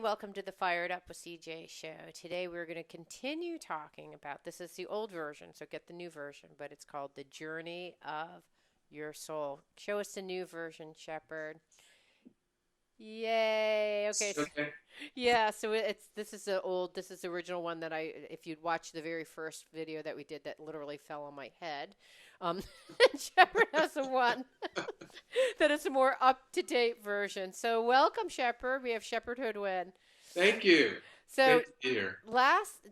welcome to the Fired Up with CJ show. Today we're going to continue talking about this is the old version, so get the new version, but it's called The Journey of Your Soul. Show us the new version, Shepherd. Yay. Okay. Okay. Yeah, so this is the original one that if you'd watched the very first video that we did that literally fell on my head. Shepherd has the one that is a more up-to-date version. So welcome, Shepherd. We have Shepherd Hoodwin. Thank you. So Great to be here.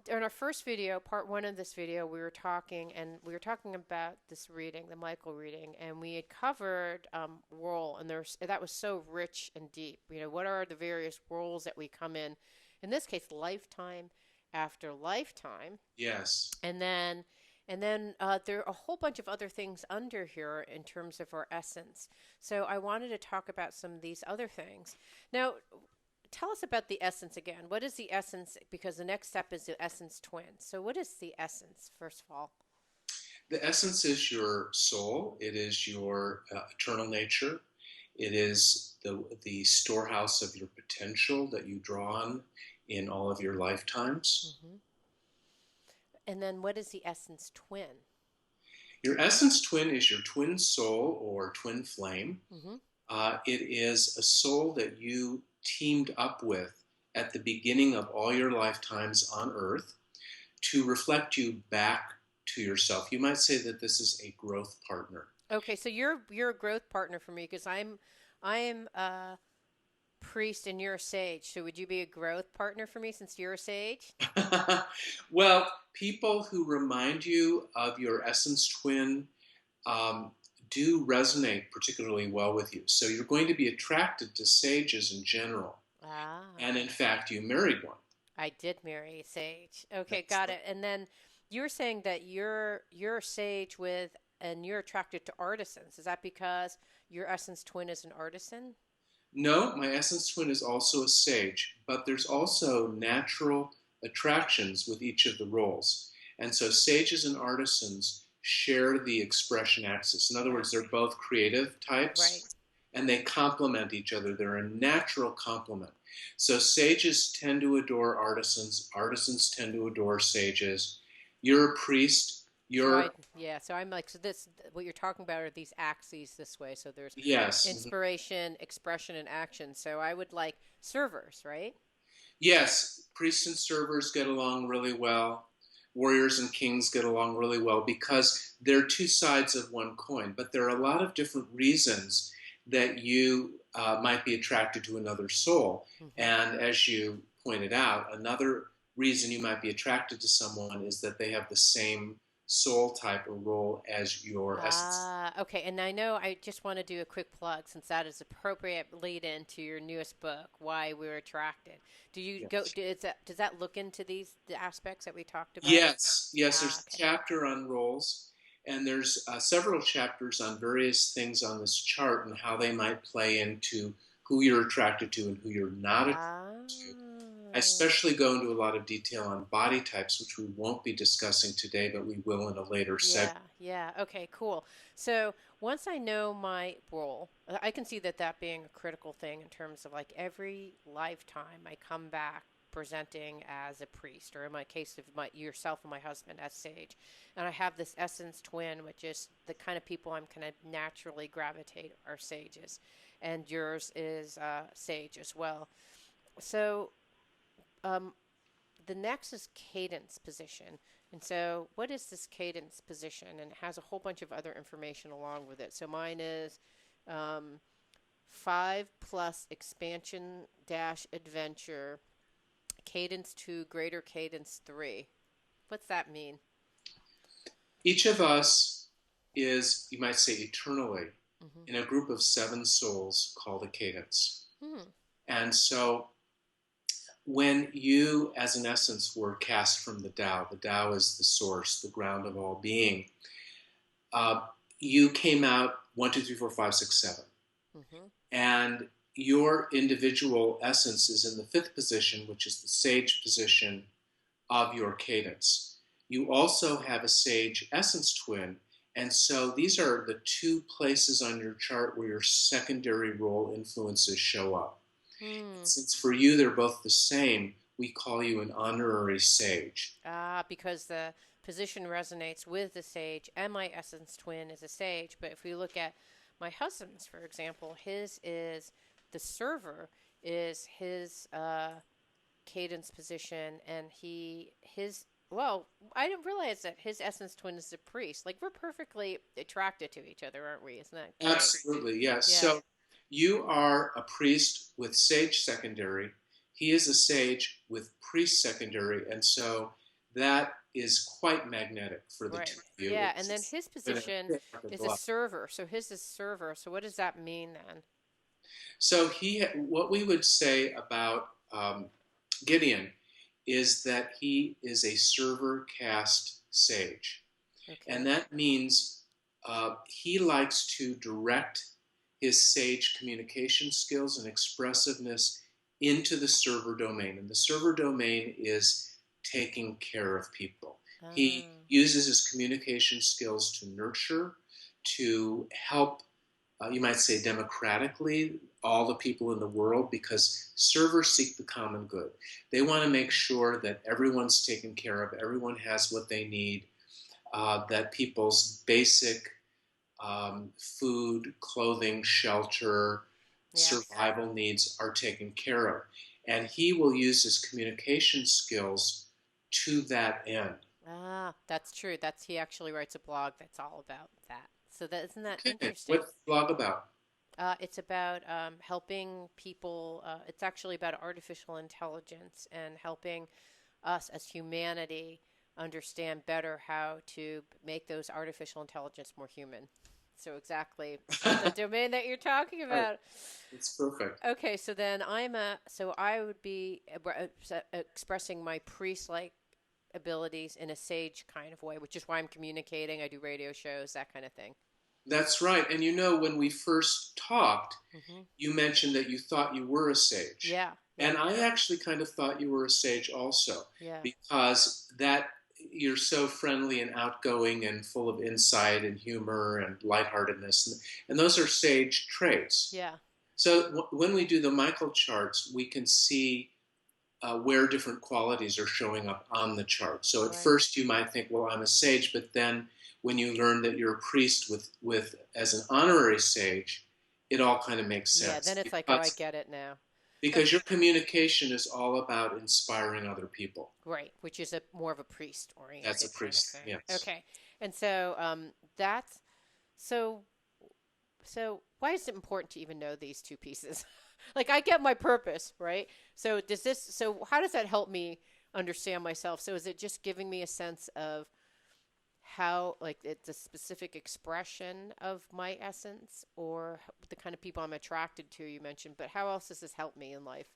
in our first video, part one of this video, we were talking about this reading, the Michael reading, and we had covered role, and that was so rich and deep. You know, what are the various roles that we come in this case, lifetime after lifetime, Yes. and then there are a whole bunch of other things under here in terms of our essence. So I wanted to talk about some of these other things. Now, tell us about the essence again. What is the essence? Because the next step is the essence twin. So what is the essence, first of all? The essence is your soul. It is your eternal nature. It is the storehouse of your potential that you draw on in all of your lifetimes. Hmm. And then what is the essence twin? Your essence twin is your twin soul or twin flame. Hmm. It is a soul that you teamed up with at the beginning of all your lifetimes on earth to reflect you back to yourself. You might say that this is a growth partner. Okay, so you're a growth partner for me because I am a priest and you're a sage. So would you be a growth partner for me since you're a sage? Well, people who remind you of your essence twin um, do resonate particularly well with you. So you're going to be attracted to sages in general. Ah. And in fact, you married one. I did marry a sage. Okay, That's got it. And then you were saying that you're a sage with and you're attracted to artisans. Is that because your essence twin is an artisan? No, my essence twin is also a sage, but there's also natural attractions with each of the roles. And so sages and artisans share the expression axis. In other Yeah. words, they're both creative Right. types and they complement each other. They're a natural complement. So sages tend to adore artisans, artisans tend to adore sages. You're a priest, So you're, I'm like, so this, what you're talking about are these axes this way. So there's yes, inspiration, expression, and action. So I would like servers, right? yes, priests and servers get along really well. Warriors and kings get along really well because they're two sides of one coin. But there are a lot of different reasons that you might be attracted to another soul. Hmm. And as you pointed out, another reason you might be attracted to someone is that they have the same soul type or role as your essence. Ah, okay. And I know I just want to do a quick plug since that is appropriate lead into your newest book, Why We're Attracted. Yes. Does that look into the aspects that we talked about? Yes, yes, Ah, there's a okay. chapter on roles, and there's several chapters on various things on this chart and how they might play into who you're attracted to and who you're not attracted Ah. to. I especially go into a lot of detail on body types, which we won't be discussing today, but we will in a later segment. Yeah, yeah. Okay, cool. So once I know my role, I can see that being a critical thing in terms of like every lifetime I come back presenting as a priest, or in my case of my yourself and my husband as sage, and I have this essence twin, which is the kind of people I'm kind of naturally gravitate are sages, and yours is sage as well. So um, the next is cadence position. And so, what is this cadence position? And it has a whole bunch of other information along with it. So, mine is um, 5 plus expansion dash adventure, cadence 2, greater cadence 3. What's that mean? Each of us is, you might say, eternally Hmm. in a group of seven souls called a cadence. Hmm. And so when you, as an essence, were cast from the Tao is the source, the ground of all being, uh, you came out one, two, three, four, five, six, seven. Hmm. And your individual essence is in the fifth position, which is the sage position of your cadence. You also have a sage essence twin. And so these are the two places on your chart where your secondary role influences show up. Hmm. Since for you they're both the same, we call you an honorary sage. Ah, because the position resonates with the sage, and my essence twin is a sage. But if we look at my husband's, for example, his is the server is his cadence position, and well, I didn't realize that his essence twin is a priest. Like we're perfectly attracted to each other, aren't we? Isn't that great? Absolutely, yes. Yeah. So you are a priest with sage secondary. He is a sage with priest secondary, and so that is quite magnetic for the Right. two of you. Yeah, and then his Gonna position fit like a is a glove. server. So his is server. So what does that mean then? So what we would say about Gideon is that he is a server caste sage. And Okay. that means he likes to direct his sage communication skills and expressiveness into the server domain. And the server domain is taking care of people. He Ah, uses his communication skills to nurture, to help, you might say democratically, all the people in the world because servers seek the common good. They want to make sure that everyone's taken care of, everyone has what they need, that people's basic food, clothing, shelter, yes. survival needs are taken care of. And he will use his communication skills to that end. Ah, that's true. That's he actually writes a blog that's all about that. So that isn't that Okay, interesting? what's the blog about? It's about helping people. It's actually about artificial intelligence and helping us as humanity understand better how to make those artificial intelligence more human. So exactly the domain that you're talking Right, about. it's perfect. Okay, so then so I would be expressing my priest-like abilities in a sage kind of way, which is why I'm communicating. I do radio shows, that kind of thing. That's right. And you know, when we first talked, Hmm. you mentioned that you thought you were a sage. Yeah, yeah, And I actually kind of thought you were a sage also, yeah, because that you're so friendly and outgoing and full of insight and humor and lightheartedness. And those are sage traits. yeah. So when we do the Michael charts, we can see where different qualities are showing up on the chart. So at Right. first you might think, well, I'm a sage, but then when you learn that you're a priest with as an honorary sage, it all kind of makes Yeah, then sense it's like, oh, I get it now. because your communication is all about inspiring other people. Right, which is a more of a priest That's a oriented kind of priest, thing. yes. Okay. And so that's so so why is it important to even know these two pieces? Like I get my purpose, right? So how does that help me understand myself? So is it just giving me a sense of how like it's a specific expression of my essence or the kind of people I'm attracted to you mentioned, but how else does this help me in life?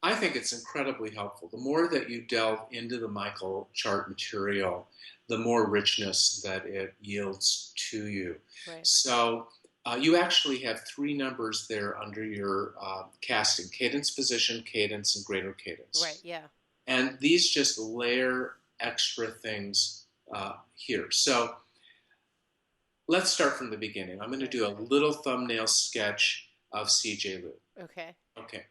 I think it's incredibly helpful. The more that you delve into the Michael chart material, the more richness that it yields to you. Right. So you actually have three numbers there under your casting: cadence, position, cadence, and greater Right, cadence. yeah. And these just layer extra things here. So let's start from the beginning. I'm going to Right. do a little thumbnail sketch of CJ Lu. Okay. Okay.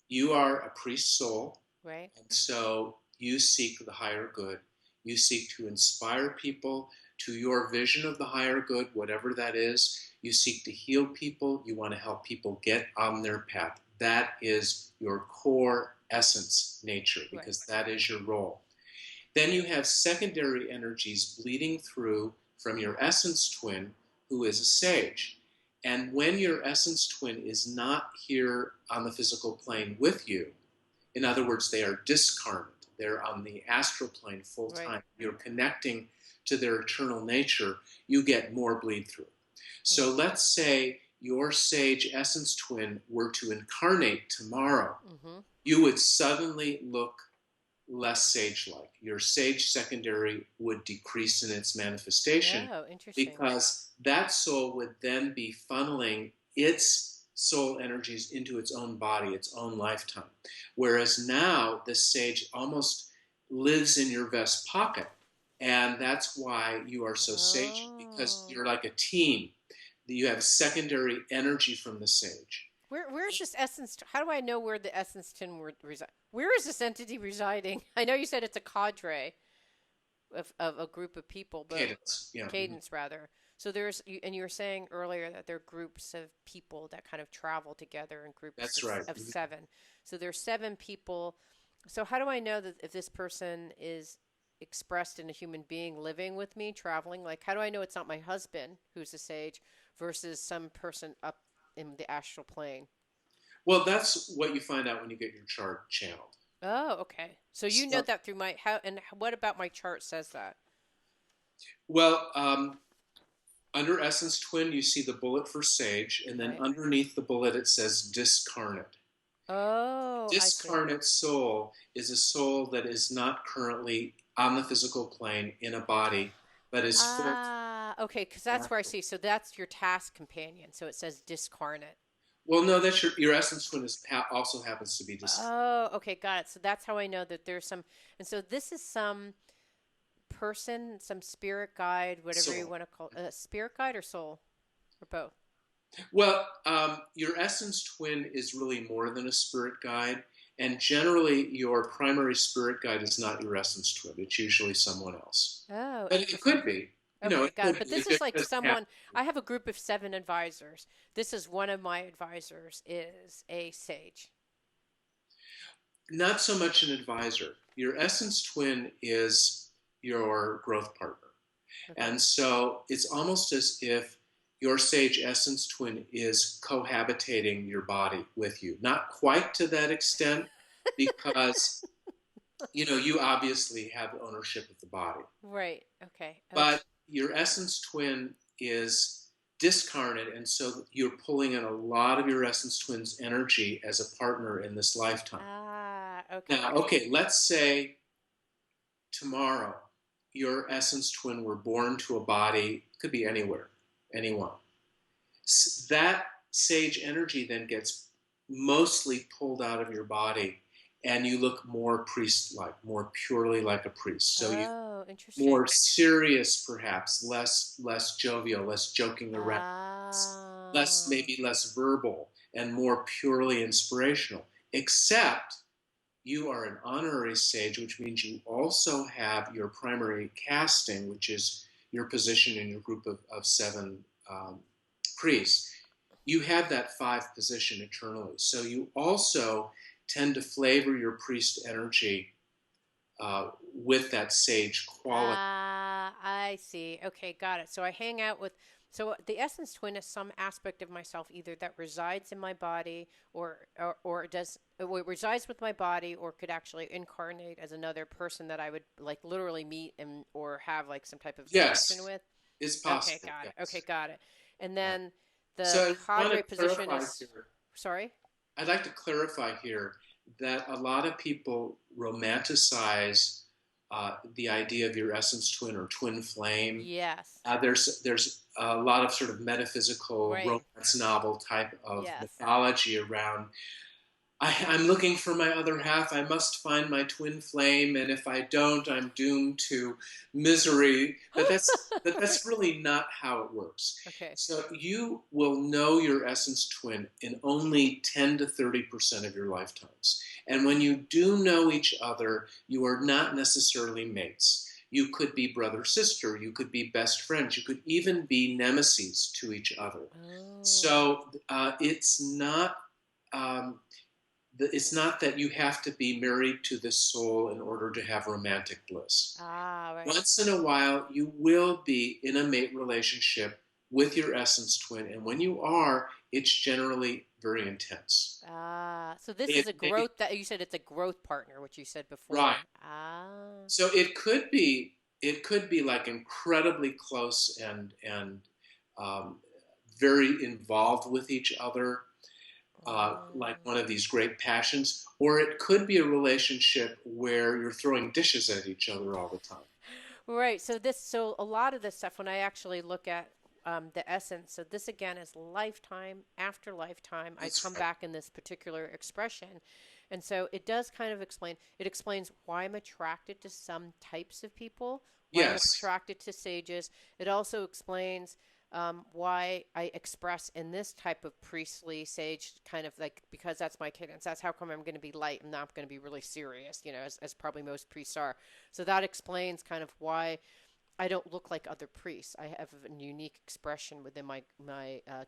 You are a priest soul, Right. and so you seek the higher good. You seek to inspire people to your vision of the higher good, whatever that is. You seek to heal people. You want to help people get on their path. That is your core essence nature Right. because that is your role. Then you have secondary energies bleeding through from your essence twin, who is a sage. And when your essence twin is not here on the physical plane with you, in other words, they are discarnate, they're on the astral plane full Right. time, you're connecting to their eternal nature, you get more bleed through. Hmm. So let's say your sage essence twin were to incarnate tomorrow, Mm-hmm. you would suddenly look less sage like. Your sage secondary would decrease in its manifestation Oh, interesting. because that soul would then be funneling its soul energies into its own body, its own lifetime. Whereas now, the sage almost lives in your vest pocket. And that's why you are so sagey, because Oh. you're like a team. You have secondary energy from the sage. Where's this essence? How do I know where the essence tin reside? Where is this entity residing? I know you said it's a cadre of a group of people, but Cadence. Yeah. Mhm. cadence rather. So and you were saying earlier that there are groups of people that kind of travel together in groups That's right. of Mhm. seven. So there's seven people. So how do I know that if this person is expressed in a human being living with me, traveling? Like, how do I know it's not my husband who's a sage versus some person up in the astral plane? Well, that's what you find out when you get your chart channeled. Oh, okay. So you know So, that through my how and what about my chart says that? well, under Essence Twin, you see the bullet for sage, and then Right. underneath the bullet it says discarnate. Oh, I see. Discarnate soul is a soul that is not currently on the physical plane in a body, but is full. Ah, okay, because that's where I see. So that's your task companion. So it says discarnate. Well, no, that's your Essence Twin also happens to be discarnate. Oh, okay, got it. So that's how I know that there's some, and so this is some person, some spirit guide, whatever you Soul. want to call it, spirit guide or soul, or both. Well, your essence twin is really more than a spirit guide, and generally, your primary spirit guide is not your essence twin. It's usually someone else, Oh, but it interesting. could be. Okay, It got it. could But be. this It is just like doesn't have someone, to be. I have a group of seven advisors. This is one of my advisors is a sage. Not so much an advisor. Your essence twin is your growth partner, Okay. and so it's almost as if your sage essence twin is cohabitating your body with you. Not quite to that extent, because you obviously have ownership of the body. Right. Okay. But your essence twin is discarnate, and so you're pulling in a lot of your essence twin's energy as a partner in this lifetime. Okay. Now, okay, let's say tomorrow your essence twin were born to a body, could be anywhere, anyone. That sage energy then gets mostly pulled out of your body, and you look more priest like, more purely like a priest. So you Oh, more interesting. serious, perhaps less jovial, less joking around, less Ah. maybe less verbal, and more purely inspirational. Except you are an honorary sage, which means you also have your primary casting, which is your position in your group of seven priests. You have that five position eternally. So you also tend to flavor your priest energy with that sage quality. I see. Okay, got it. So I hang out with, so the essence twin is some aspect of myself either that resides in my body or does or it resides with my body or could actually incarnate as another person that I would like literally meet and or have like some type of connection Yes, with. it's Okay, possible. got it. Okay, Yes. got it. And Yeah. then the So I want to cadre position clarify is, here. sorry? I'd like to clarify here that a lot of people romanticize the idea of your essence twin or twin flame. Yes. There's a lot of sort of metaphysical Right. romance novel type of Yes. mythology around I'm looking for my other half. I must find my twin flame, and if I don't, I'm doomed to misery. But that's really not how it works. Okay. So you will know your essence twin in only 10 to 30% of your lifetimes. And when you do know each other, you are not necessarily mates. You could be brother sister. You could be best friends. You could even be nemesis to each other. Oh. So it's not. Um, it's not that you have to be married to this soul in order to have romantic bliss. Ah, right. Once in a while, you will be in a mate relationship with your essence twin, and when you are, it's generally very intense. Ah, so this is It a may, growth that you said it's a growth partner, which you said right. before. Ah, So it could be like incredibly close and um, very involved with each other, like oh. one of these great passions, or it could be a relationship where you're throwing dishes at each other all the time. Right. So a lot of this stuff, when I actually look at the essence, so this again is lifetime after lifetime. I That's come right. back in this particular expression. And so it does kind of explain, it explains why I'm attracted to some types of people, why I'm Yes. attracted to sages. It also explains why I express in this type of priestly sage kind of like because that's my cadence. That's how come I'm going to be light and not going to be really serious, as probably most priests are. So that explains kind of why I don't look like other priests. I have a unique expression within my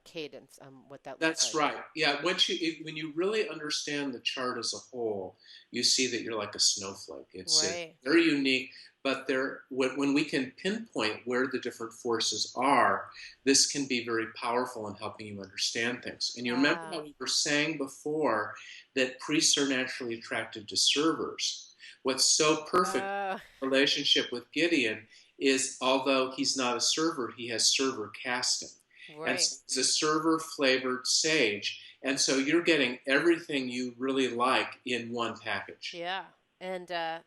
cadence. What that looks That's like. right. Yeah, when you really understand the chart as a whole, you see that you're like a snowflake. It's Right. very unique, but when we can pinpoint where the different forces are, this can be very powerful in helping you understand things. And you remember Ah. how we were saying before that priests are naturally attracted to servers. What's so perfect Uh, in the relationship with Gideon is although he's not a server, he has server casting. And right. so it's a server flavored sage. And so you're getting everything you really like in one package. Yeah. And I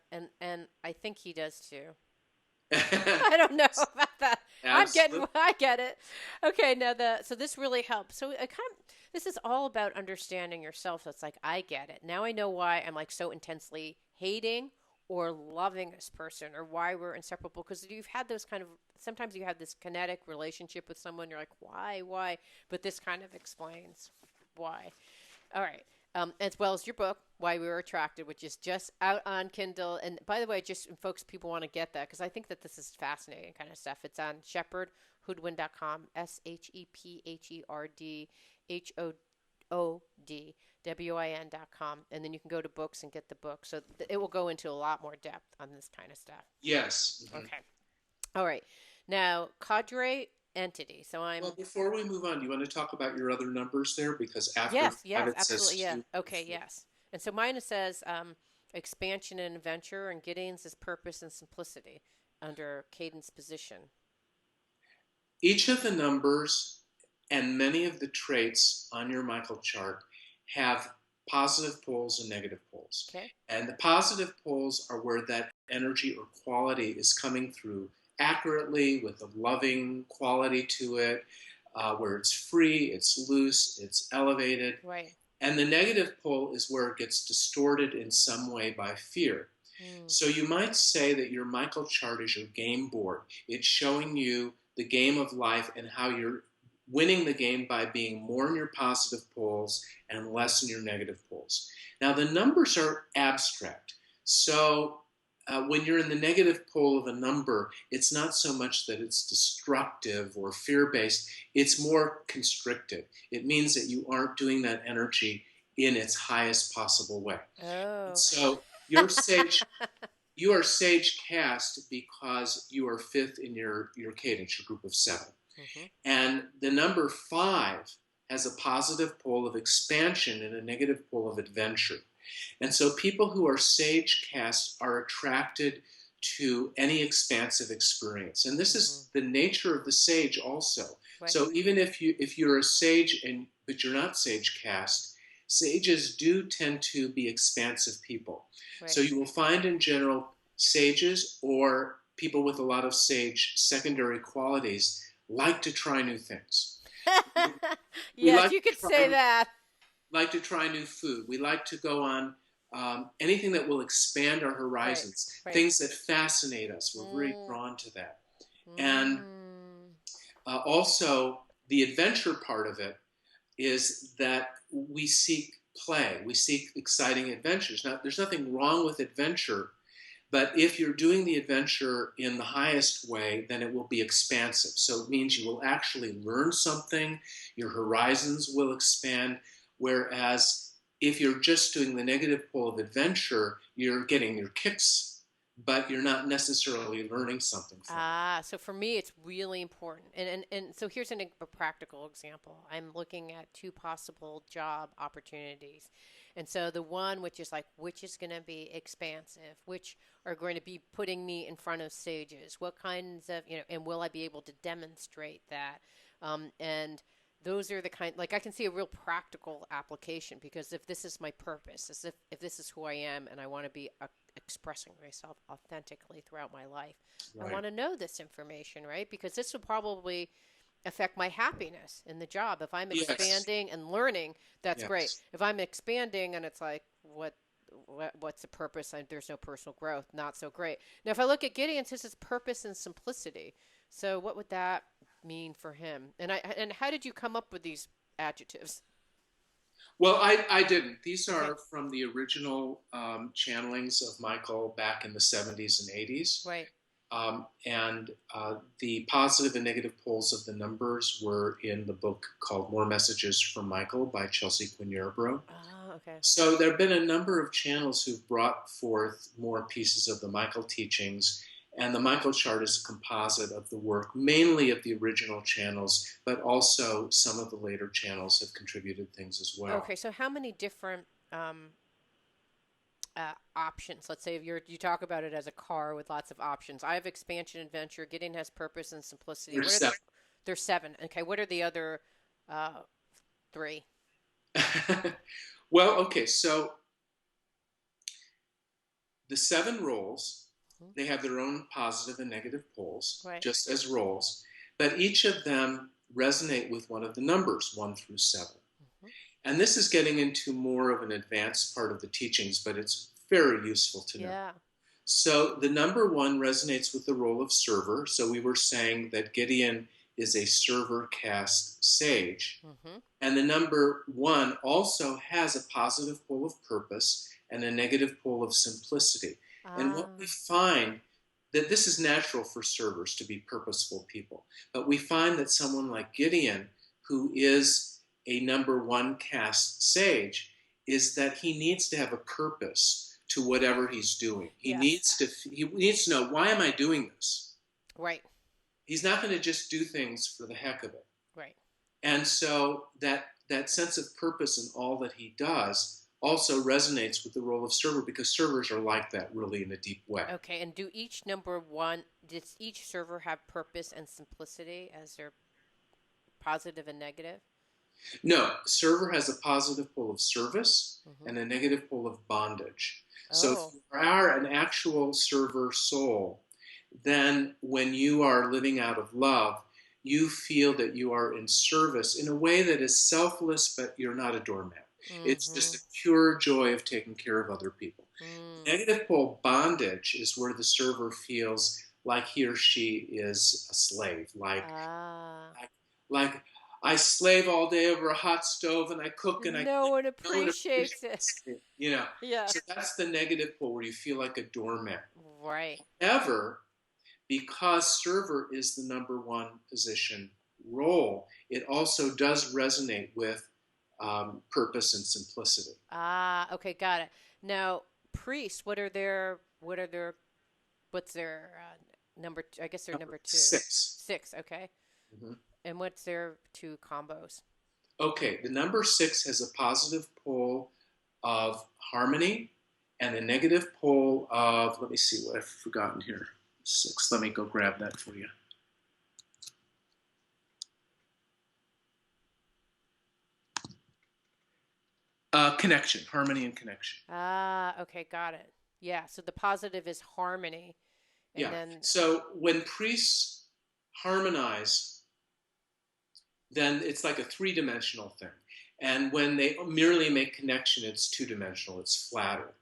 think he does too. I don't know about that. Absolutely. I get it. Okay, now so this really helps. So this is all about understanding yourself. So it's like I get it. Now I know why I'm like so intensely hating or loving this person or why we're inseparable because you've had those kind of sometimes you have this kinetic relationship with someone you're like why, but this kind of explains why. All right. As well as your book, Why We Were Attracted, which is just out on Kindle. And by the way, just in folks, people want to get that because I think that this is fascinating kind of stuff. It's on shepherdhoodwin.com, SHEPHERDHOODWIN.com. And then you can go to books and get the book. So it will go into a lot more depth on this kind of stuff. Yes. Mm-hmm. Okay. All right. Now, cadre entity. So Well, before we move on, do you want to talk about your other numbers there? Because after yes, five, it absolutely, says yeah. two. Okay, yes. And so mine says expansion and adventure, and Gideon's is purpose and simplicity under cadence position. Each of the numbers and many of the traits on your Michael chart have positive poles and negative poles. Okay. And the positive poles are where that energy or quality is coming through accurately with a loving quality to it, where it's free, it's loose, it's elevated. Right. And the negative pole is where it gets distorted in some way by fear. Mm. So you might say that your Michael chart is your game board. It's showing you the game of life and how you're winning the game by being more in your positive poles and less in your negative poles. Now, the numbers are abstract. So when you're in the negative pole of a number, it's not so much that it's destructive or fear based, it's more constrictive. It means that you aren't doing that energy in its highest possible way. And Oh. so your sage you are sage cast because you are fifth in your cadence, your group of seven. hmm And the number five has a positive pole of expansion and a negative pole of adventure. And so people who are sage cast are attracted to any expansive experience. And this hmm is the nature of the sage also. Right. So even if you're a sage but you're not sage cast, sages do tend to be expansive people. Right. So you will find in general sages or people with a lot of sage secondary qualities like to try new things. We Yes, you could say that. like to try new food. We like to go on anything that will expand our Right. horizons, Right. things that fascinate us. We're very Mm. drawn to that. And Mm. also, the adventure part of it is that we seek play, we seek exciting adventures. Now, there's nothing wrong with adventure, but if you're doing the adventure in the highest way, then it will be expansive. So it means you will actually learn something, your horizons will expand. Whereas if you're just doing the negative pole of adventure, you're getting your kicks, but you're not necessarily learning something from it. So for me, it's really important. And so here's a practical example. I'm looking at two possible job opportunities. And so the one which is like, which is going to be expansive, which are going to be putting me in front of stages, what kinds of, and will I be able to demonstrate that? And those are the kind, like I can see a real practical application because if this is my purpose, as if this is who I am and I want to be expressing myself authentically throughout my life, I Right. want to know this information, right? Because this will probably affect my happiness in the job. If I'm Yes. expanding and learning, that's great. Yes. If I'm expanding and it's like, what's the purpose? There's no personal growth. Not so great. Now, if I look at Gideon's, this is purpose and simplicity. So, what would that mean for him? And how did you come up with these adjectives? Well, I didn't. These Okay. are from the original channelings of Michael back in the 70s and 80s. Right. And the positive and negative poles of the numbers were in the book called More Messages from Michael by Chelsea Quinn Yarbrough. Ah, okay. So there have been a number of channels who've brought forth more pieces of the Michael teachings, and the Michael chart is a composite of the work, mainly of the original channels, but also some of the later channels have contributed things as well. Okay, so how many different options? Let's say if you talk about it as a car with lots of options. I have expansion, adventure, getting has purpose and simplicity. What There's are the? There's seven. Okay, what are the other uh, three? seven. Well, okay, so the seven roles, Mhm. they have their own positive and negative poles, Right. just as roles, but each of them resonate with one of the numbers, 1 through 7. Hmm. And this is getting into more of an advanced part of the teachings, but it's very useful to know. Yeah. So the number 1 resonates with the role of server. So we were saying that Gideon is a server caste sage. Hmm. And the number 1 also has a positive pole of purpose and a negative pole of simplicity. And what we Ah. find that this is natural for servers to be purposeful people. But we find that someone like Gideon, who is a number 1 caste sage, is that he needs to have a purpose to whatever he's doing. Yes. He needs to know, why am I doing this? Right. He's not going to just do things for the heck of it. Right. And so that sense of purpose in all that he does also resonates with the role of server, because servers are like that really in a deep way. Okay. And do each number one? Does each server have purpose and simplicity as their positive and negative? No, server has a positive pole of service Hmm. and a negative pole of bondage. So if Oh. you are an actual server soul, then when you are living out of love, you feel that you are in service in a way that is selfless, but you're not a doormat. It's just Hmm. a pure joy of taking care of other people. Mm. Negative pole bondage is where the server feels like he or she is a slave, Ah. like, like I slave all day over a hot stove and I cook and I No clean. one No one appreciates it. appreciates it, you know. Yes. So that's the negative pole where you feel like a doormat. Right. However, because server is the number 1 position role, it also does resonate with purpose and simplicity. Ah, okay, got it. Now, priests, what's their number two? I guess they're Number number two. 6. Six, okay. Mhm. And what's their two combos? Okay, the number 6 has a positive pole of harmony and a negative pole of, let me see what I've forgotten here. 6, let me go grab that for you. Connection, harmony and connection. Ah, okay, got it. Yeah, so the positive is harmony, and Yeah. then So when priests harmonize, then it's like a 3-dimensional thing. And when they merely make connection, it's 2-dimensional, it's flatter.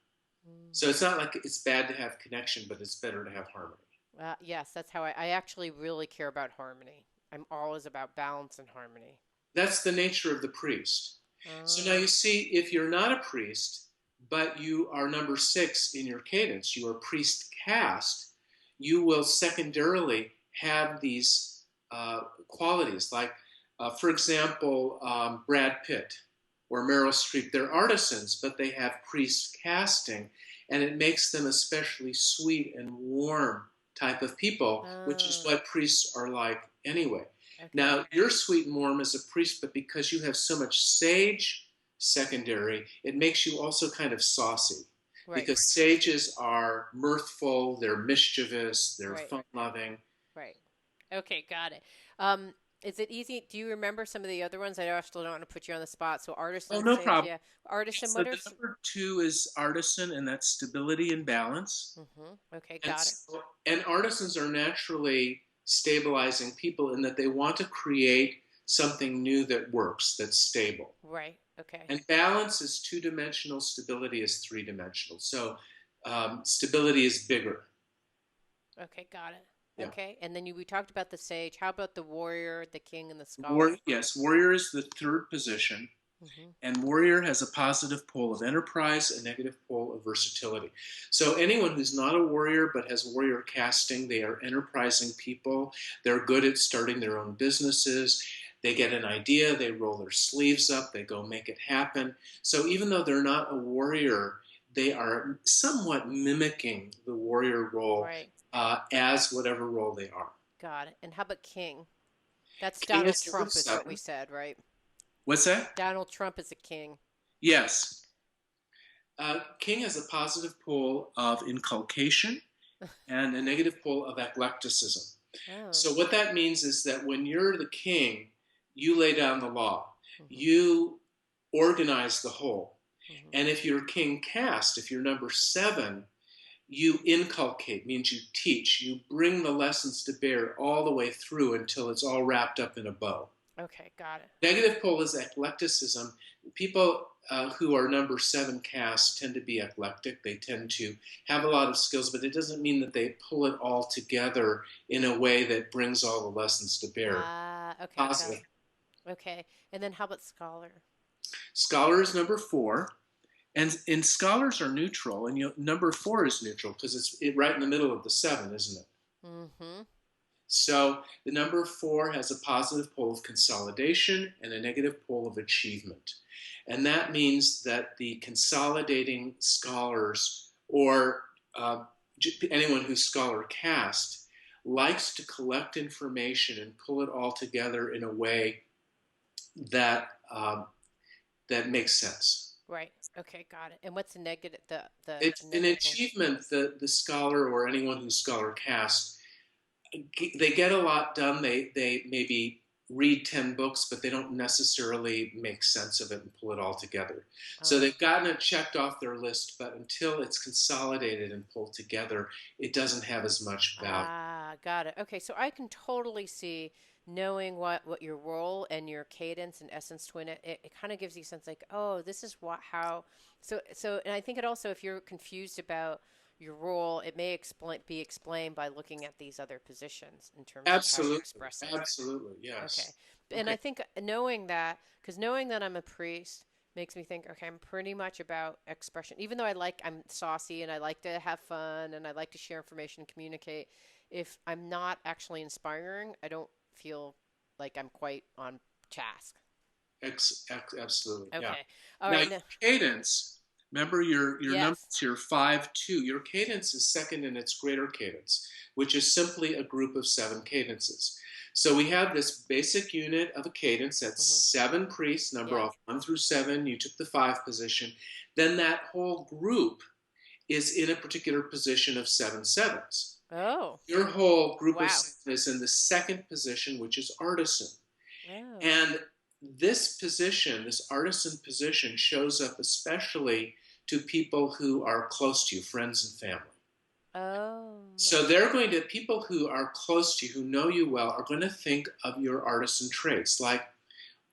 mm, So it's not like it's bad to have connection, but it's better to have harmony. yes, that's how I actually really care about harmony. I'm always about balance and harmony. That's the nature of the priest. So now Ah, you see, if you're not a priest, but you are number 6 in your cadence, you are priest caste, you will secondarily have these qualities. Like, for example, Brad Pitt or Meryl Streep, they're artisans, but they have priest casting, and it makes them especially sweet and warm type of people, which is ah, what priests are like anyway. okay, Now, you're sweet and warm as a priest, but because you have so much sage secondary, it makes you also kind of saucy. right, Because sages are mirthful, they're mischievous, they're right. fun loving. Right. Okay, got it. Um, is it easy? Do you remember some of the other ones? I still don't want to put you on the spot. So Oh, artisan no sage, problem. yeah. Artisan, So what are? the number 2 is artisan, and that's stability and balance. Okay, And, got it. so, and artisans are naturally stabilizing people in that they want to create something new that works, that's stable. Right. Okay. And balance is 2-dimensional, stability is 3-dimensional. So stability is bigger. Okay, got it. Yeah. Okay. And then we talked about the sage. How about the warrior, the king, and the scholar? Yes, warrior is the third position. Hmm. And warrior has a positive pole of enterprise, a negative pole of versatility. So anyone who's not a warrior but has warrior casting, they are enterprising people. They're good at starting their own businesses. They get an idea, they roll their sleeves up, they go make it happen. So even though they're not a warrior, they are somewhat mimicking the warrior role Right. as whatever role they are. Got it. And how about king? That's King Donald is number Trump, is what we seven. said, right? What's that? Donald Trump is a king. Yes. King has a positive pole of inculcation and a negative pole of eclecticism. Oh. So, what that means is that when you're the king, you lay down the law, Hmm. you organize the whole. Hmm. And if you're king cast, if you're number seven, you inculcate, means you teach, you bring the lessons to bear all the way through until it's all wrapped up in a bow. Okay, got it. Negative pole is eclecticism. People who are number seven cast tend to be eclectic. They tend to have a lot of skills, but it doesn't mean that they pull it all together in a way that brings all the lessons to bear. Ah, okay, got Positive. it. Okay. And then how about scholar? Scholar is number four, and scholars are neutral, and number four is neutral because right in the middle of the seven, isn't it? Mm-hmm. So the number four has a positive pole of consolidation and a negative pole of achievement. And that means that the consolidating scholars or anyone who's scholar cast likes to collect information and pull it all together in a way that that makes sense. Right. Okay, got it. And what's the negative It's the an negative pole? achievement. The scholar or anyone who's scholar cast, they get a lot done. They maybe read 10 books, but they don't necessarily make sense of it and pull it all together. So Oh. they've gotten it checked off their list, but until it's consolidated and pulled together, it doesn't have as much value. Ah, got it. Okay, so I can totally see knowing what your role and your cadence and essence twin it kind of gives you a sense like, oh, this is what how so and I think it also if you're confused about your role, it may be explained by looking at these other positions in terms of how you're Absolutely. expressing. Absolutely. Okay. Yes. And I Okay. think knowing that, because knowing that I'm a priest makes me think, okay, I'm pretty much about expression. Even though I'm saucy and I like to have fun and I like to share information and communicate, if I'm not actually inspiring, I don't feel like I'm quite on task. Absolutely. Yeah. Okay. All Now, right. your Now, cadence, remember your numbers, yes. your 5, 2. Your cadence is second in its greater cadence, which is simply a group of seven cadences. So we have this basic unit of a cadence that's Hmm. seven priests, number Yeah. off 1 through 7. You took the 5 position. Then that whole group is in a particular position of seven sevens. Oh, Your whole group of wow. seven is in the second position, which is artisan. Oh. And this position, this artisan position, shows up especially to people who are close to you, friends and family. Oh. So they're going to, people who are close to you, who know you well, are going to think of your artisan traits. Like,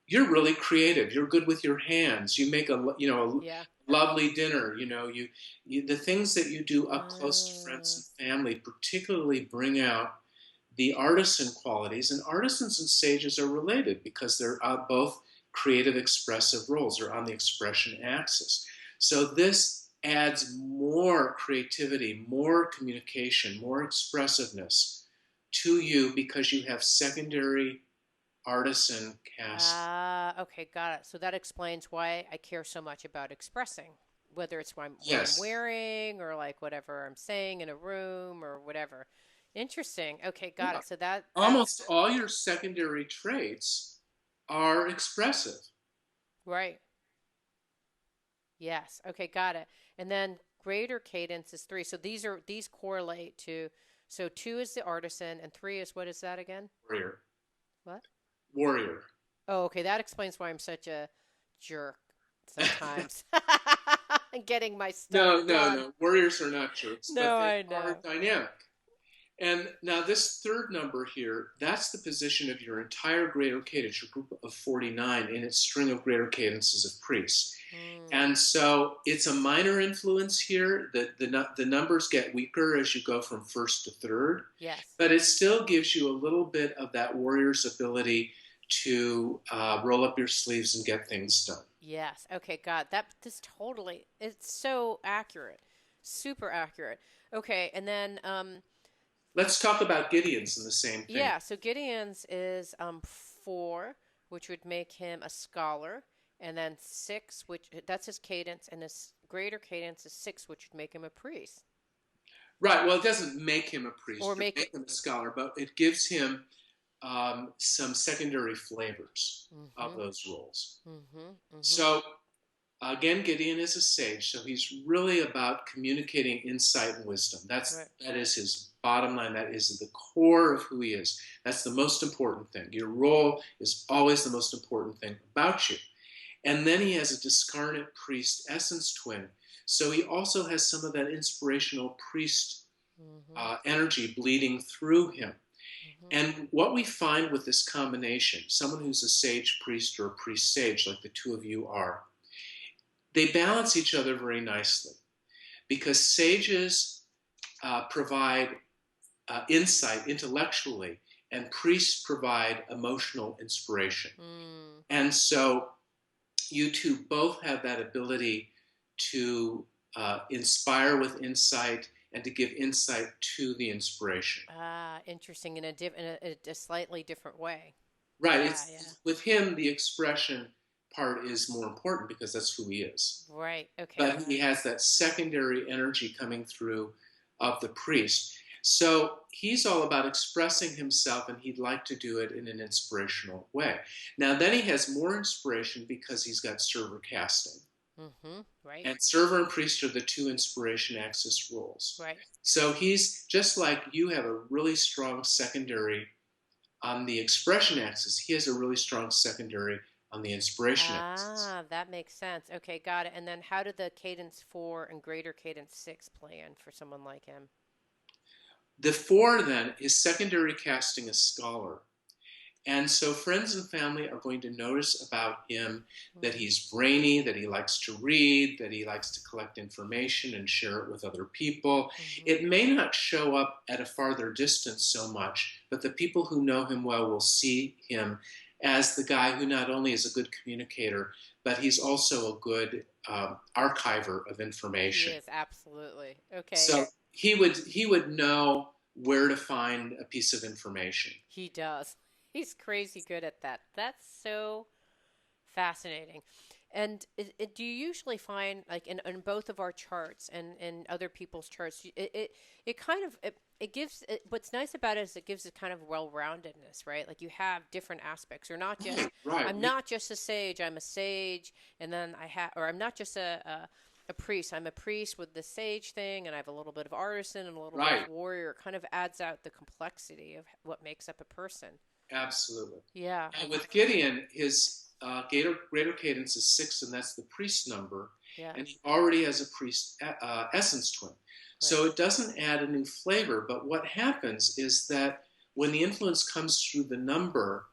you're really creative. You're good with your hands. You make Yeah. a lovely dinner. The things that you do up close to friends Uh, and family particularly bring out the artisan qualities. And artisans and sages are related because they're both creative, expressive roles. They're on the expression axis. So this adds more creativity, more communication, more expressiveness to you because you have secondary artisan cast. okay, got it. So that explains why I care so much about expressing, whether it's what I'm Yes. wearing or like whatever I'm saying in a room or whatever. Interesting. Okay, got Yeah. it. So that's Almost all your secondary traits are expressive. right. Yes. Okay, got it. And then greater cadence is three. So these correlate to so two is the artisan and three is what is that again? Warrior. What? Warrior. Oh, okay. That explains why I'm such a jerk sometimes. Getting my stuff No, no, done. no. Warriors are not jerks, No, but they I are know. dynamic. And now this third number here, that's the position of your entire greater cadence, your group of 49 in its string of greater cadences of priests. Mm, And so it's a minor influence here. The numbers get weaker as you go from first to third, yes. but it still gives you a little bit of that warrior's ability to roll up your sleeves and get things done. Yes. Okay, God. That this totally it's so accurate. Super accurate. Okay, and then Let's talk about Gideon's in the same thing. yeah, so Gideon's is 4, which would make him a scholar, and then 6, which that's his cadence, and his greater cadence is 6, which would make him a priest. Right. Well, it doesn't make him a Or priest or make make him a scholar, but it gives him some secondary flavors of mhm. those roles. Mhm. Mhm. So again, Gideon is a sage, so he's really about communicating insight and wisdom. Right. That is his bottom line. That is the core of who he is. That's the most important thing. Your role is always the most important thing about you. And then he has a discarnate priest essence twin. So he also has some of that inspirational priest Mhm. energy bleeding through him. Mhm. And what we find with this combination, someone who's a sage priest or a priest sage, like the two of you are, they balance each other very nicely because sages provide insight intellectually, and priests provide emotional inspiration. Mm. And so you two both have that ability to inspire with insight and to give insight to the inspiration. Ah, interesting in a slightly different way. Right. Yeah, yeah. It's with him the expression part is more important because that's who he is. Right. Okay, But got he it. has that secondary energy coming through of the priest. So he's all about expressing himself, and he'd like to do it in an inspirational way. Now, then he has more inspiration because he's got server casting. Mhm. Right. And server and priest are the two inspiration axis roles. Right. So he's just like you have a really strong secondary on the expression axis, he has a really strong secondary on the inspiration axis. Ah, that makes sense. Okay, got it. And then how did the cadence 4 and greater cadence 6 play in for someone like him? The four, then, is secondary casting a scholar. And so friends and family are going to notice about him that Mm. he's brainy, that he likes to read, that he likes to collect information and share it with other people. Mhm. It may not show up at a farther distance so much, but the people who know him well will see him as the guy who not only is a good communicator, but he's also a good archiver of He information. is absolutely. Okay. So he would know where to find a piece of information. He does. He's crazy good at that. That's so fascinating. And do you usually find, like in both of our charts and in other people's charts, it kind of it gives what's nice about it is it gives it kind of well-roundedness, right? Like you have different aspects. You're not just Right. I'm not just a sage. I'm a sage, and then I have, or I'm not just a priest. I'm a priest with the sage thing, and I have a little bit of artisan and a little bit of Right. warrior. It kind of adds out the complexity of what makes up a person. Absolutely. Yeah. And with Gideon, his greater cadence is 6, and that's the priest number. And he Yes. already has a priest essence twin. Right. So it doesn't add a new flavor. But what happens is that when the influence comes through the number,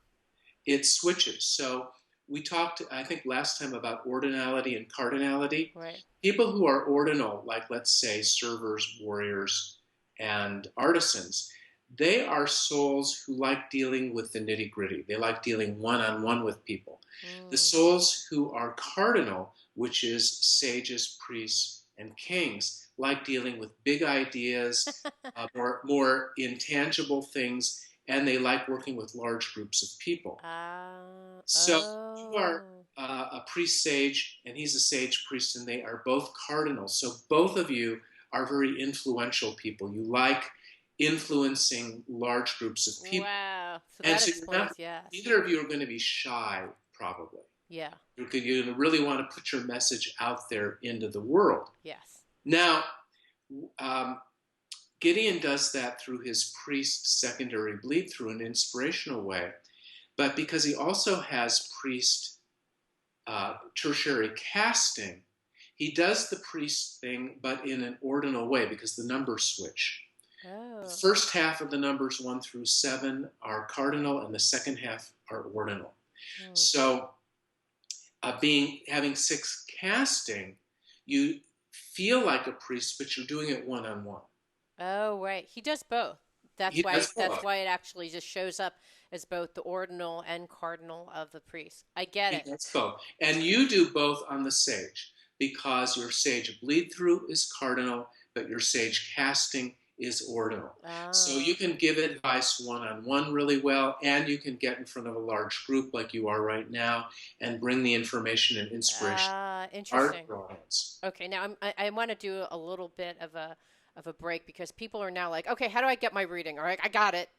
it switches. So we talked, I think, last time about ordinality and cardinality. Right. People who are ordinal, like let's say servers, warriors, and artisans, they are souls who like dealing with the nitty gritty. They like dealing one on one with people. The Mm. souls who are cardinal, which is sages, priests, and kings, like dealing with big ideas, more intangible things, and they like working with large groups of people. So you are Oh. a priest sage, and he's a sage priest, and they are both cardinals. So both of you are very influential people. You like influencing large groups of people, Wow. So and that so you're not. explains, yes. Neither of you are going to be shy, probably. Yeah. You're going to really want to put your message out there into the world. Yes. Now, um, Gideon does that through his priest secondary bleed through an inspirational way, but because he also has priest tertiary casting, he does the priest thing, but in an ordinal way because the numbers switch. The Oh. first half of the numbers 1 through 7 are cardinal, and the second half are ordinal. Hmm. So, being having six casting, you feel like a priest, but you're doing it one on one. Oh, right. He does both. He does That's both. why it actually just shows up as both the ordinal and cardinal of the priest. I get He it. does both, and you do both on the sage because your sage bleed through is cardinal, but your sage casting is ordinal. So Ah. you can give advice one on one really well, and you can get in front of a large group like you are right now and bring the information and inspiration Ah, art interesting. drawings. Okay, now I want to do a little bit of a break because people are now like, okay, how do I get my reading? All right, I got it.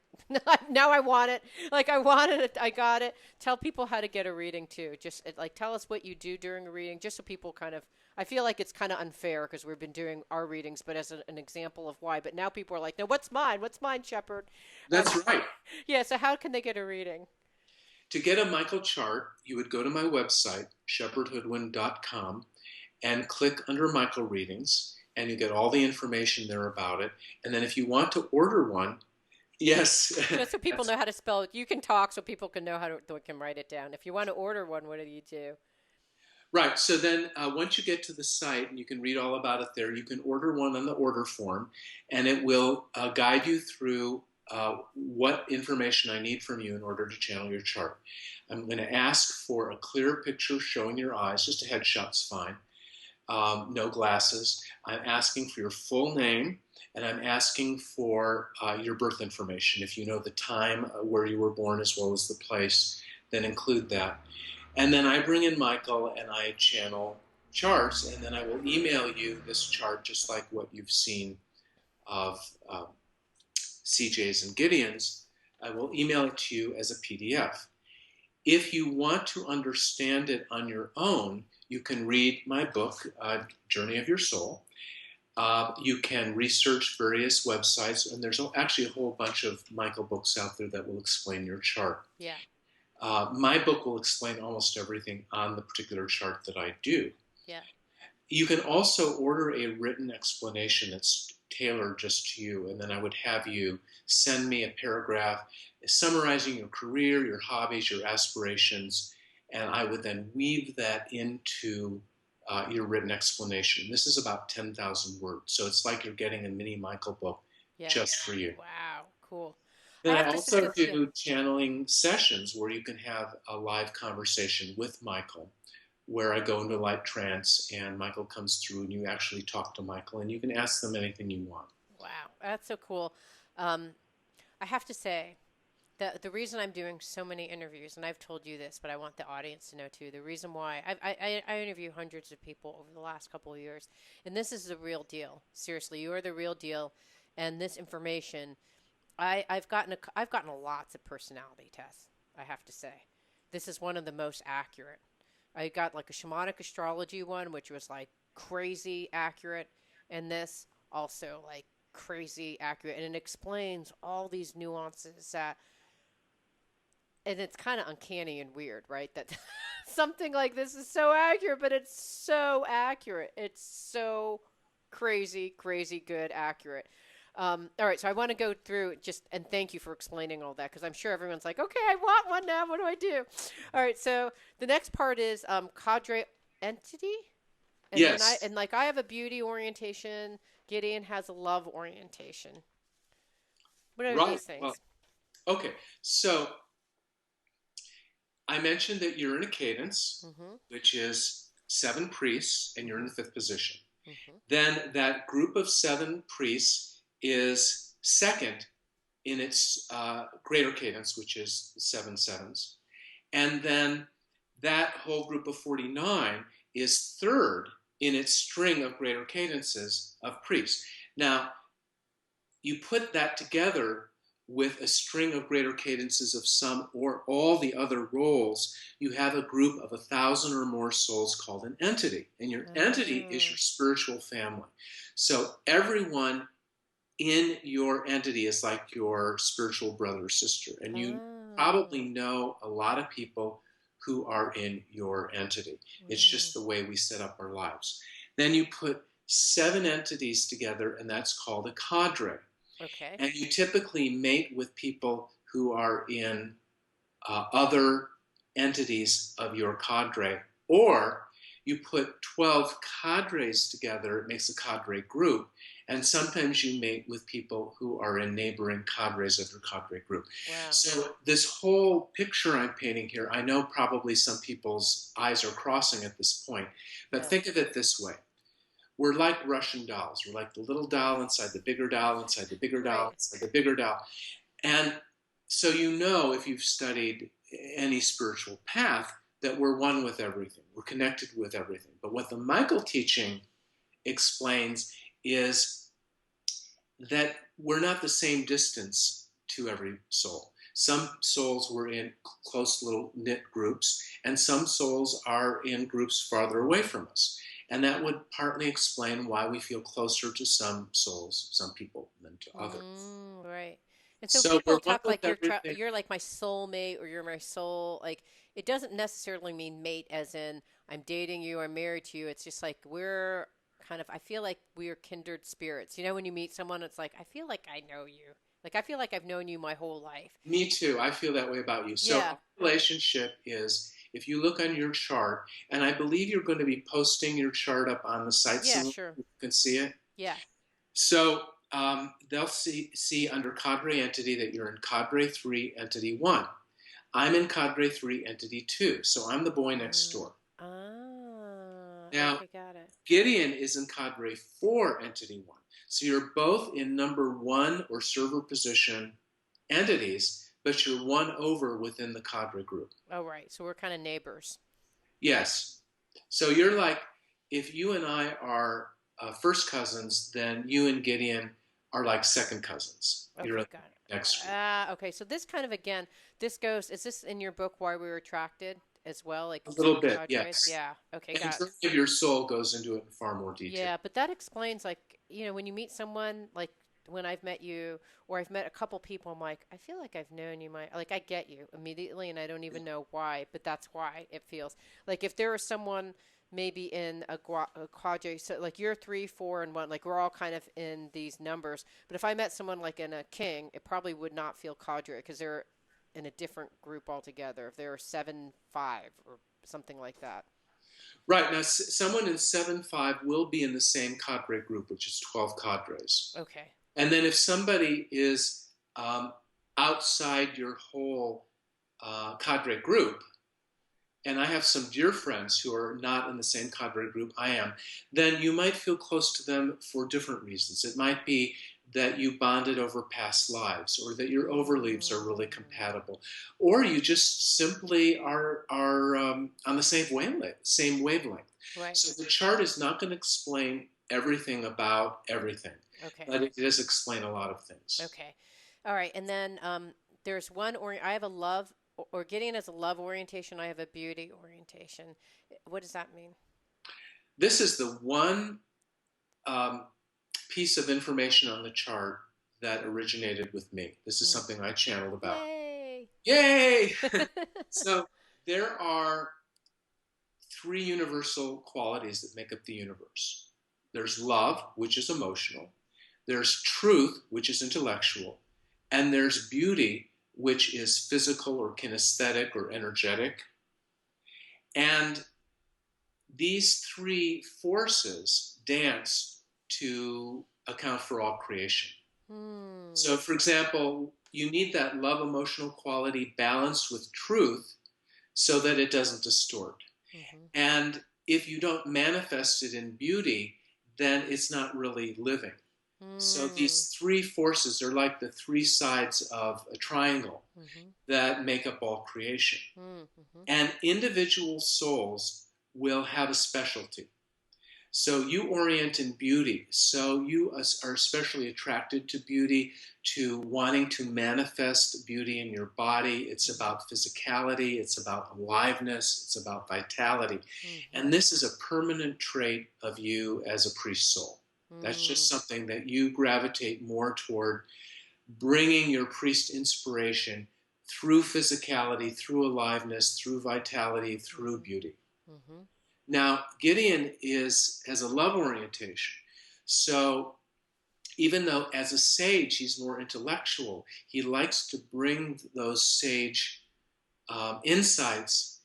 Now I want it. Like I wanted it. I got it. Tell people how to get a reading too. Just like tell us what you do during a reading, just so people kind of. I feel like it's kind of unfair because we've been doing our readings, but as an example of why. But now people are like, no, what's mine? What's mine, Shepherd? Um, That's right. yeah. So how can they get a reading? To get a Michael chart, you would go to my website, shepherdhoodwin.com, and click under Michael readings, and you get all the information there about it. And then if you want to order one, yes, Just so people that's know how to spell it. You can talk so people can know how to they can write it down. If you want to order one, what do you do? right. So then once you get to the site and you can read all about it there, you can order one on the order form, and it will guide you through what information I need from you in order to channel your chart. I'm going to ask for a clear picture showing your eyes, just a headshot's fine. No glasses. I'm asking for your full name, and I'm asking for your birth information. If you know the time where you were born as well as the place, then include that. And then I bring in Michael and I channel charts, and then I will email you this chart just like what you've seen of CJ's and Gideon's. I will email it to you as a PDF. If you want to understand it on your own, you can read my book, Journey of Your Soul. You can research various websites, and there's actually a whole bunch of Michael books out there that will explain your chart. Yeah. My book will explain almost everything on the particular chart that I do. Yeah. You can also order a written explanation that's tailored just to you, and then I would have you send me a paragraph summarizing your career, your hobbies, your aspirations, and I would then weave that into your written explanation. This is about 10,000 words, so it's like you're getting a mini Michael book Yeah. just for you. Wow. Cool. I Then I have to also suggest, yeah. do channeling sessions where you can have a live conversation with Michael, where I go into light trance and Michael comes through and you actually talk to Michael and you can ask them anything you want. Wow. That's so cool. Um, I have to say that the reason I'm doing so many interviews, and I've told you this, but I want the audience to know too, the reason why I interview hundreds of people over the last couple of years, and this is the real deal. Seriously, you are the real deal, and this information I've gotten lots of personality tests, I have to say. This is one of the most accurate. I got like a shamanic astrology one, which was like crazy accurate, and this also like crazy accurate, and it explains all these nuances that, and it's kind of uncanny and weird, right? That something like this is so accurate, but it's so accurate. It's so crazy, crazy good, accurate. All right, so I want to go through just and thank you for explaining all that because I'm sure everyone's like, okay, I want one now. What do I do? All right, so the next part is cadre entity, and then Yes, I have a beauty orientation. Gideon has a love orientation. What are right. these Well, things? okay. So I mentioned that you're in a cadence, Mm-hmm. which is seven priests, and you're in Mm-hmm. the fifth position. Mm-hmm. Then that group of seven priests is second in its greater cadence, which is seven sevens. And then that whole group of 49 is third in its string of greater cadences of priests. Now, you put that together with a string of greater cadences of some or all the other roles, you have a group of 1,000 or more souls called an entity. And your entity is Oh. your spiritual family. So everyone in your entity is like your spiritual brother or sister. And you Oh. probably know a lot of people who are in your entity. It's Mm. just the way we set up our lives. Then you put seven entities together, and that's called a cadre. Okay. And you typically mate with people who are in other entities of your cadre, or you put 12 cadres together, it makes a cadre group, and sometimes you mate with people who are in neighboring cadres of your cadre group. Wow. So this whole picture I'm painting here, I know probably some people's eyes are crossing at this point, but Yes. think of it this way. We're like Russian dolls. We're like the little doll inside the bigger doll, inside the bigger doll, Right. inside the bigger doll. And so you know, if you've studied any spiritual path, that we're one with everything. We're connected with everything. But what the Michael teaching explains is that we're not the same distance to every soul. Some souls were in close little knit groups, and some souls are in groups farther away from us. And that would partly explain why we feel closer to some souls, some people, than to others. Right. And so So people we're one talk with like everything. you're like my soulmate or you're my soul. Like it doesn't necessarily mean mate as in I'm dating you, I'm married to you. It's just like we're kind of I feel like we're kindred spirits. You know, when you meet someone, it's like I feel like I know you. Like I feel like I've known you my whole life. Me too. I feel that way about you. So Yeah. our relationship is, if you look on your chart, and I believe you're going to be posting your chart up on the site Yeah, somewhere, sure. you can see it. Yeah. So they'll see under cadre entity that you're in cadre 3 entity 1. I'm in cadre 3 entity 2. So I'm the boy next Mm. door. Now, Okay, got it. Gideon is in cadre 4 entity 1. So you're both in number 1 or server position entities, but you're one over within the cadre group. Oh, right. So we're kind of neighbors. Yes. So you're like, if you and I are first cousins, then you and Gideon are like second cousins. You're Okay, got it. next. Okay. So this kind of again, is this in your book Why We Were Attracted as well? Like A little soul bit, cadres? yes. Yeah. Okay, And got it. Journey of Your Soul goes into it in far more detail. Yeah, but that explains like, when you meet someone like when I've met you or I've met a couple people, I'm like, I feel like I've known you like I get you immediately and I don't even know why, but that's why it feels like if there was someone maybe in a quadre, so like you're three, four, and one, like we're all kind of in these numbers. But if I met someone like in a king, it probably would not feel cadre because they're in a different group altogether. If they're 7-5 or something like that. Right. Now, someone in 7-5 will be in the same cadre group, which is 12 cadres. Okay. And then if somebody is outside your whole cadre group, and I have some dear friends who are not in the same cadre group I am, then you might feel close to them for different reasons. It might be that you bonded over past lives, or that your overleaves are really compatible, or you just simply are on the same wavelength. Right. So the chart is not going to explain everything about everything, Okay. but it does explain a lot of things. Okay. All right. And then there's I have a love, or Gideon has a love orientation. I have a beauty orientation. What does that mean? This is the one um, piece of information on the chart that originated with me. This is Hmm. something I channeled about. Yay! Yay! So there are three universal qualities that make up the universe. There's love, which is emotional. There's truth, which is intellectual. And there's beauty, which is physical or kinesthetic or energetic. And these three forces dance to account for all creation. Hmm. So, for example, you need that love emotional quality balanced with truth so that it doesn't distort. Mm-hmm. And if you don't manifest it in beauty, then it's not really living. So Hmm. these three forces are like the three sides of a triangle Mm-hmm. that make up all creation. Mm-hmm. And individual souls will have a specialty. So you orient in beauty. So you are especially attracted to beauty, to wanting to manifest beauty in your body. It's about physicality. It's about aliveness. It's about vitality. Mm-hmm. And this is a permanent trait of you as a priest soul. That's Mm-hmm. just something that you gravitate more toward, bringing your priest inspiration through physicality, through aliveness, through vitality, through beauty. Mm-hmm. Now, Gideon has a love orientation. So even though as a sage he's more intellectual, he likes to bring those sage insights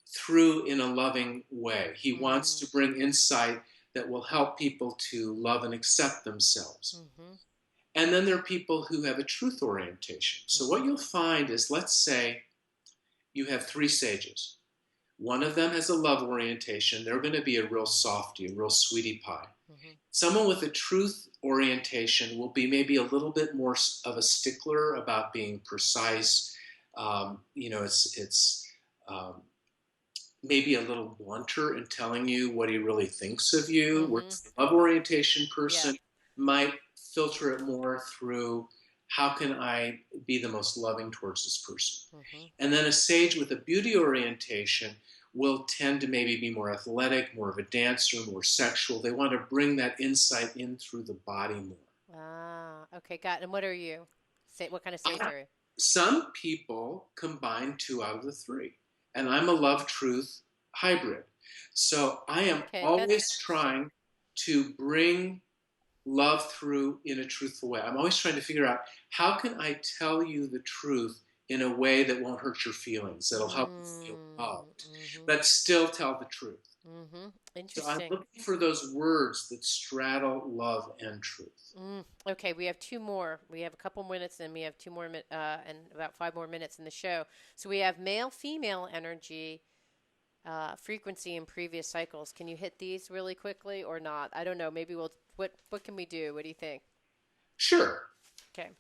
through in a loving way. He wants to Mm. bring insight that will help people to love and accept themselves. Mm-hmm. And then there are people who have a truth orientation. So what Mm-hmm. you'll find is, let's say you have three sages. One of them has a love orientation. They're going to be a real softie, a real sweetie pie. Mm-hmm. Someone with a truth orientation will be maybe a little bit more of a stickler about being precise. It's maybe a little blunter in telling you what he really thinks of you. Mm-hmm. Whereas the love orientation Yeah. person might filter it more through, how can I be the most loving towards this person? Mm-hmm. And then a sage with a beauty orientation will tend to maybe be more athletic, more of a dancer, more sexual. They want to bring that insight in through the body more. Ah, okay, got it. And what are you? Say, what kind of sage Uh, are you? some people combine two out of the three, and I'm a love truth hybrid. So I am Okay, that's always interesting. trying to bring love through in a truthful way. I'm always trying to figure out, how can I tell you the truth in a way that won't hurt your feelings, that'll help you feel Mm, loved, mm-hmm. but still tell the truth. Mm-hmm. So I'm Interesting. looking for those words that straddle love and truth. Okay, we have two more. We have a couple minutes, and we have and about 5 more minutes in the show. So we have male, female energy, frequency in previous cycles. Can you hit these really quickly or not? I don't know. Maybe we'll. What can we do? What do you think? Sure. Okay.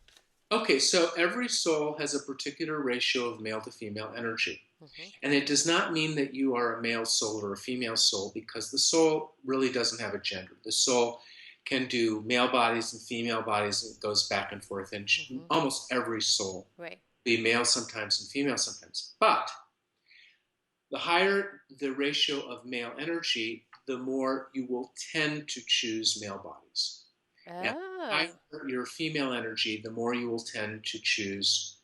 Okay, so every soul has a particular ratio of male to female energy. Mm-hmm. And it does not mean that you are a male soul or a female soul, because the soul really doesn't have a gender. The soul can do male bodies and female bodies, and it goes back and forth. And Mm-hmm. almost every soul Right. be male sometimes and female sometimes. But the higher the ratio of male energy, the more you will tend to choose male bodies. And the Oh. higher your female energy, the more you will tend to choose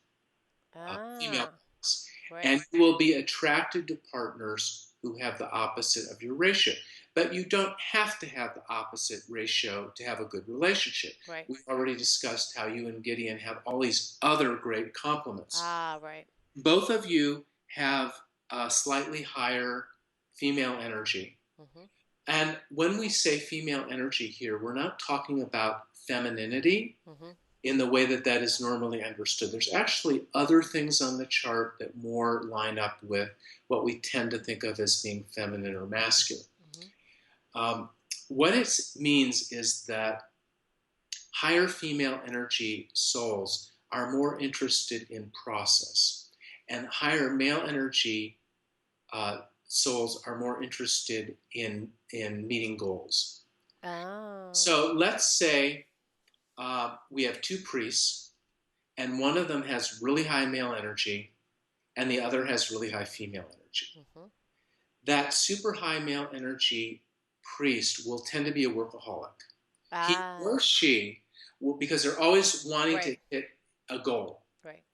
female Ah. bodies. Right. And you will be attracted to partners who have the opposite of your ratio. But you don't have to have the opposite ratio to have a good relationship. Right. We've already discussed how you and Gideon have all these other great complements. Ah. Right. Both of you have a slightly higher female energy. Mm-hmm. And when we say female energy here, we're not talking about femininity Mm-hmm. in the way that that is normally understood. There's actually other things on the chart that more line up with what we tend to think of as being feminine or masculine. Mm-hmm. Um, what it means is that higher female energy souls are more interested in process, and higher male energy souls are more interested in meeting goals. Oh. So let's say we have two priests, and one of them has really high male energy, and the other has really high female energy. Mm-hmm. That super high male energy priest will tend to be a workaholic. He Ah. or she will, because they're always wanting to Right. hit a goal. Right.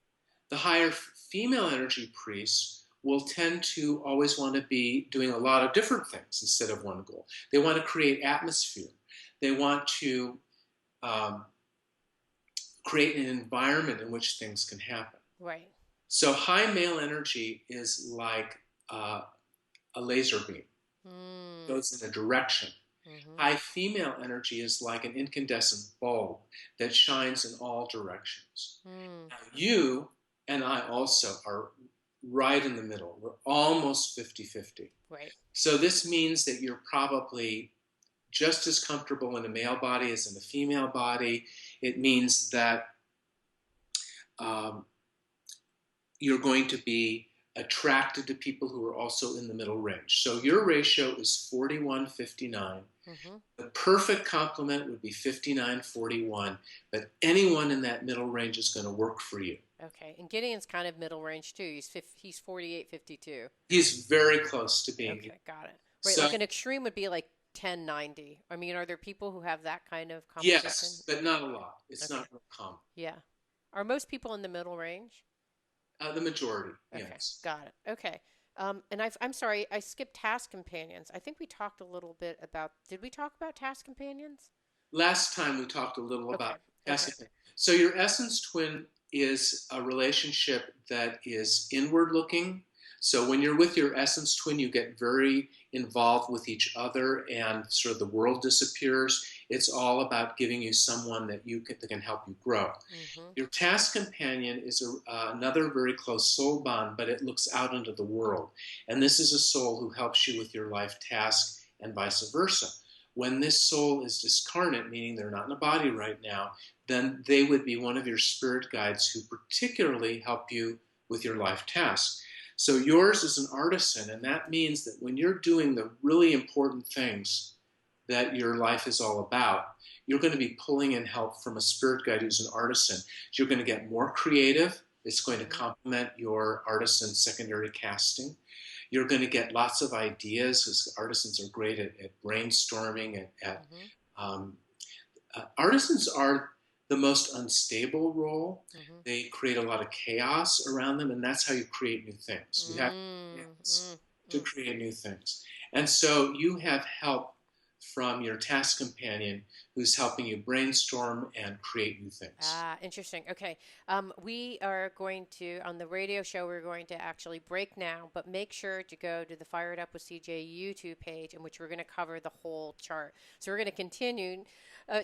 The higher female energy priests will tend to always want to be doing a lot of different things instead of one goal. They want to create atmosphere. They want to um, create an environment in which things can happen. Right. So high male energy is like a laser beam, Mm. goes in a direction. Mm-hmm. High female energy is like an incandescent bulb that shines in all directions. Mm. Now, you and I also are right in the middle. We're almost 50-50. Right. So this means that you're probably just as comfortable in a male body as in a female body. It means that um, you're going to be attracted to people who are also in the middle range. So your ratio is 41-59. Mm-hmm. The perfect complement would be 59-41, but anyone in that middle range is going to work for you. Okay. And Gideon's kind of middle range too. He's 48, 52. He's very close to being here. Okay, got it. Right, So, like an extreme would be like 1090. I mean, are there people who have that kind of composition? yes, but not a lot. It's Okay. not real common. Yeah. Are most people in the middle range? The majority, Okay, yes. got it. Okay. I'm sorry, I skipped task companions. I think we talked a little bit about, did we talk about task companions? Last time we talked a little Okay. about Okay. testing. So your essence twin is a relationship that is inward looking. So when you're with your essence twin, you get very involved with each other and sort of the world disappears. It's all about giving you someone that can help you grow. Mm-hmm. Your task companion is another very close soul bond, but it looks out into the world. And this is a soul who helps you with your life task and vice versa. When this soul is discarnate, meaning they're not in a body right now, then they would be one of your spirit guides who particularly help you with your life task. So yours is an artisan, and that means that when you're doing the really important things that your life is all about, you're going to be pulling in help from a spirit guide who's an artisan. You're going to get more creative. It's going to Mm-hmm. complement your artisan secondary casting. You're going to get lots of ideas because artisans are great at brainstorming. Mm-hmm. Um, Artisans are the most unstable role. Mm-hmm. They create a lot of chaos around them, and that's how you create new things. You have Mm-hmm. to create new things. And so you have help from your task companion who's helping you brainstorm and create new things. Ah, interesting. Okay. We are going to, on the radio show, we're going to actually break now, but make sure to go to the Fired Up with CJ YouTube page, in which we're going to cover the whole chart. So we're going to continue.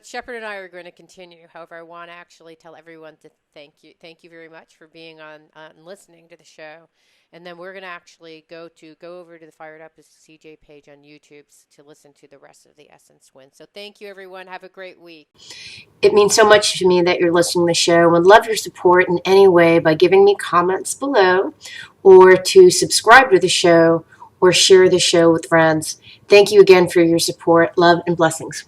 Shepard and I are going to continue. However, I want to actually tell everyone to thank you. Thank you very much for being on and listening to the show. And then we're going to actually go over to the Fired Up with CJ page on YouTube to listen to the rest of the Essence Win. So thank you, everyone. Have a great week. It means so much to me that you're listening to the show. Would love your support in any way by giving me comments below or to subscribe to the show or share the show with friends. Thank you again for your support. Love and blessings.